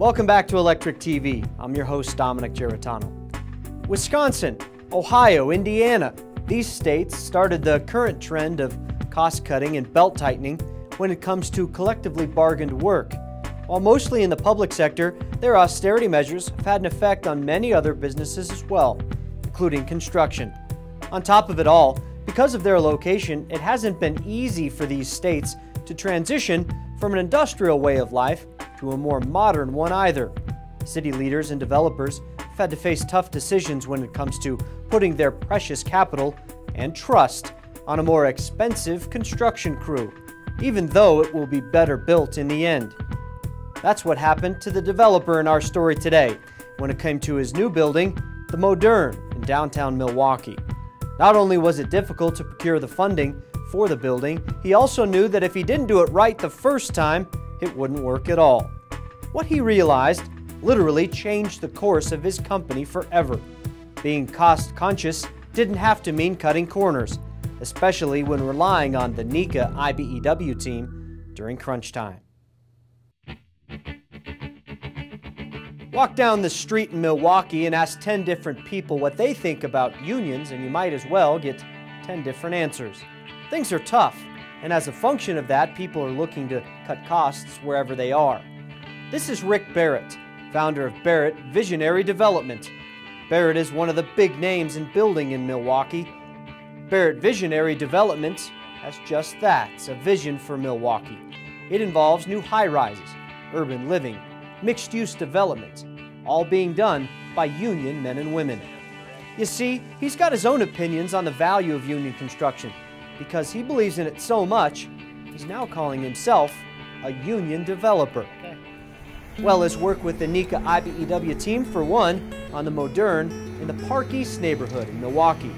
Welcome back to Electric TV. I'm your host, Dominic Giratano. Wisconsin, Ohio, Indiana, these states started the current trend of cost-cutting and belt-tightening when it comes to collectively bargained work. While mostly in the public sector, their austerity measures have had an effect on many other businesses as well, including construction. On top of it all, because of their location, it hasn't been easy for these states to transition from an industrial way of life to a more modern one either. City leaders and developers have had to face tough decisions when it comes to putting their precious capital and trust on a more expensive construction crew, even though it will be better built in the end. That's what happened to the developer in our story today when it came to his new building, the Moderne, in downtown Milwaukee. Not only was it difficult to procure the funding for the building, he also knew that if he didn't do it right the first time, it wouldn't work at all. What he realized literally changed the course of his company forever. Being cost-conscious didn't have to mean cutting corners, especially when relying on the NECA-IBEW team during crunch time. Walk down the street in Milwaukee and ask 10 different people what they think about unions, and you might as well get 10 different answers. Things are tough, and as a function of that, people are looking to cut costs wherever they are. This is Rick Barrett, founder of Barrett Visionary Development. Barrett is one of the big names in building in Milwaukee. Barrett Visionary Development has just that, a vision for Milwaukee. It involves new high-rises, urban living, mixed-use development, all being done by union men and women. You see, he's got his own opinions on the value of union construction. Because he believes in it so much, he's now calling himself a union developer. Well, his work with the NECA-IBEW team, for one, on the Moderne in the Park East neighborhood in Milwaukee.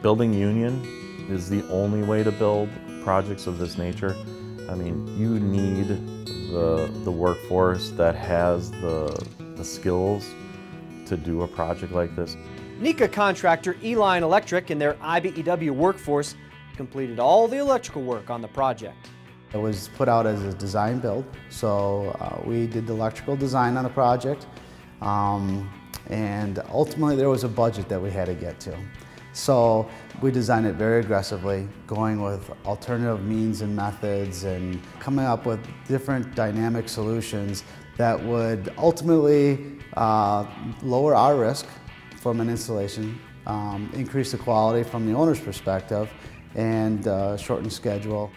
Building union is the only way to build projects of this nature. I mean, you need the workforce that has the skills to do a project like this. NECA Contractor Uihlein Electric and their IBEW workforce completed all the electrical work on the project. It was put out as a design build, so we did the electrical design on the project, and ultimately there was a budget that we had to get to. So we designed it very aggressively, going with alternative means and methods and coming up with different dynamic solutions that would ultimately lower our risk from an installation, increase the quality from the owner's perspective, and shorten schedule.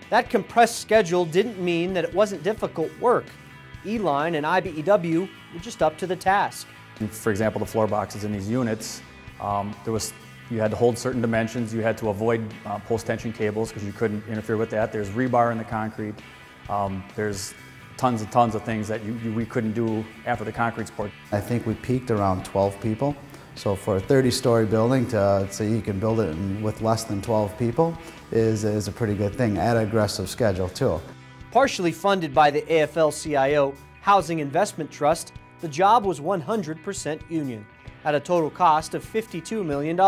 That compressed schedule didn't mean that it wasn't difficult work. Uihlein and IBEW were just up to the task. For example, the floor boxes in these units, you had to hold certain dimensions, you had to avoid post-tension cables because you couldn't interfere with that. There's rebar in the concrete. There's tons and tons of things that we couldn't do after the concrete's poured. I think we peaked around 12 people. So for a 30-story building to say you can build it with less than 12 people is a pretty good thing at an aggressive schedule too. Partially funded by the AFL-CIO Housing Investment Trust, the job was 100% union at a total cost of $52 million.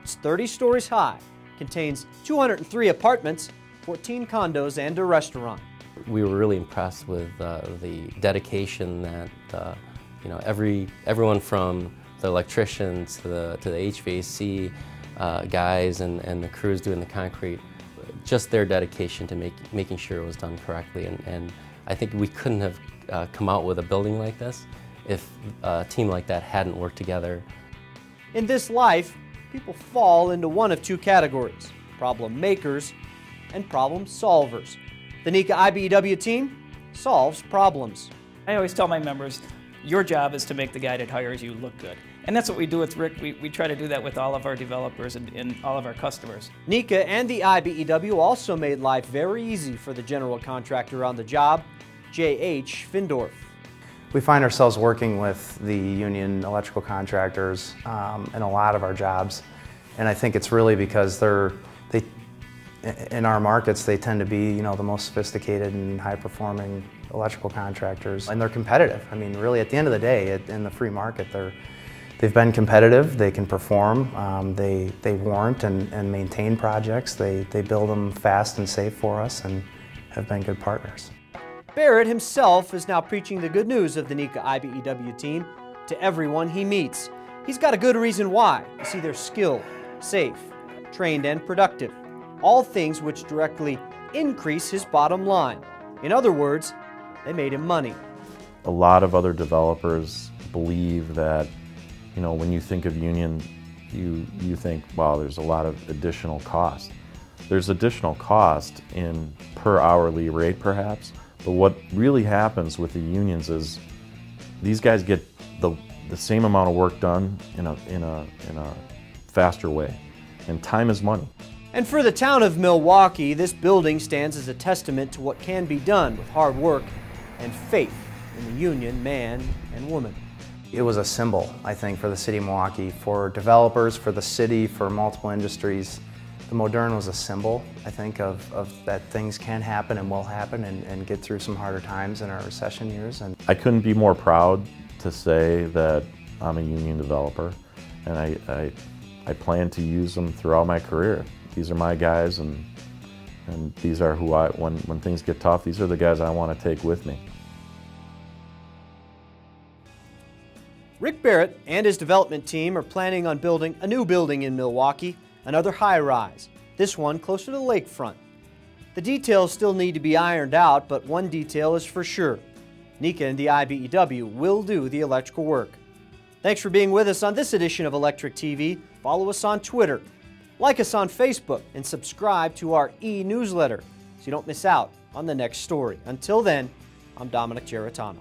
It's 30 stories high, contains 203 apartments, 14 condos, and a restaurant. We were really impressed with the dedication that everyone from the electricians to the HVAC guys and the crews doing the concrete, just their dedication to making sure it was done correctly. And I think we couldn't have come out with a building like this if a team like that hadn't worked together. In this life, people fall into one of two categories: problem makers and problem solvers. The NECA-IBEW team solves problems. I always tell my members, your job is to make the guy that hires you look good. And that's what we do with Rick. We try to do that with all of our developers and all of our customers. NECA and the IBEW also made life very easy for the general contractor on the job, J.H. Findorf. We find ourselves working with the union electrical contractors in a lot of our jobs. And I think it's really because in our markets, they tend to be, the most sophisticated and high-performing electrical contractors, and they're competitive. I mean, really, at the end of the day, in the free market, they've been competitive. They can perform. They warrant and maintain projects. They build them fast and safe for us, and have been good partners. Barrett himself is now preaching the good news of the NECA-IBEW team to everyone he meets. He's got a good reason why. You see, they're skilled, safe, trained, and productive. All things which directly increase his bottom line. In other words, they made him money. A lot of other developers believe that, you know, when you think of union, you think, wow, there's a lot of additional cost. There's additional cost in per hourly rate perhaps, but what really happens with the unions is these guys get the same amount of work done in a faster way, and time is money. And for the town of Milwaukee, this building stands as a testament to what can be done with hard work and faith in the union man and woman. It was a symbol, I think, for the city of Milwaukee, for developers, for the city, for multiple industries. The Moderne was a symbol, I think, of that things can happen and will happen and get through some harder times in our recession years. And I couldn't be more proud to say that I'm a union developer, and I plan to use them throughout my career. These are my guys, and these are who when things get tough, these are the guys I want to take with me. Rick Barrett and his development team are planning on building a new building in Milwaukee, another high-rise, this one closer to the lakefront. The details still need to be ironed out, but one detail is for sure. NECA and the IBEW will do the electrical work. Thanks for being with us on this edition of Electric TV. Follow us on Twitter, like us on Facebook, and subscribe to our e-newsletter so you don't miss out on the next story. Until then, I'm Dominic Geritano.